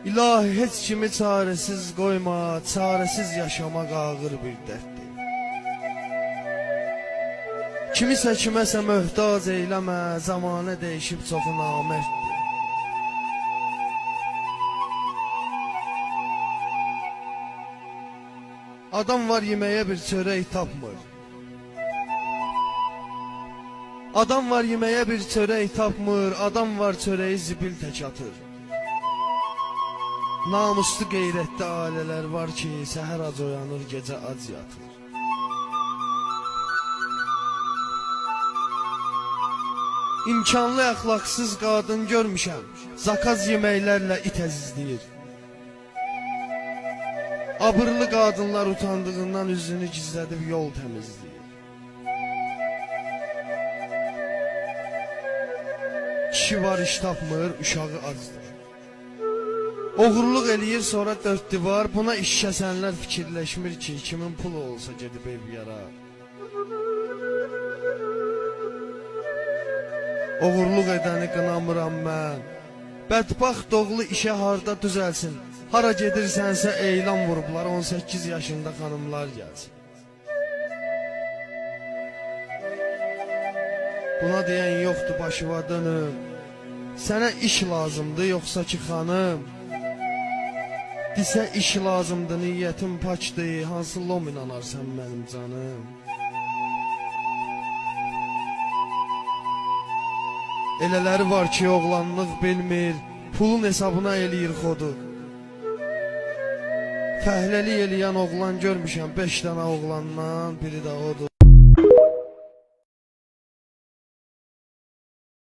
İlahi heç kimi çarəsiz qoyma, çarəsiz yaşamaq ağır bir dərddir. Kimisə kiməsə möhtac eyləmə, zamanə dəyişib çoxu namərddir. Adam var yeməyə bir çörək tapmır. Adam var yeməyə bir çörək tapmır, adam var çörəyi zibil tək atır. Namuslu qeyrətli ailələr var ki, səhər ac oyanır, gecə ac yatır. İmkanlı əxlaqsız qadın görmüşəm, zakaz yeməklərlə it əzizləyir. Abırlı qadınlar utandığından üzünü gizlədib yol təmizləyir. Kişi var iş tapmır, uşağı acdır. Oğurluq eləyir sonra dörd divar, buna iş kəsənlər fikirləşmir ki, kimin pulu olsa gedib ev yarar. Oğurluq edəni qınamıram mən, bədbaxt oğlu işə harda düzəlsin. Hara gedirsənsə elan vurublar, 18 yaşında xanımlar gəlsin. Buna deyən yoxdur, başıva dönüm. Sənə iş lazımdır, yoxsa ki xanım? Disə iş lazımdır, niyyətim paçdır, hansı lom inanarsan mənim canım? Elələri var ki, oğlanlıq bilmir, pulun hesabına eləyir xodu. Fəhləlik eləyən oğlan görmüşəm, 5 dənə oğlandan biri də odur.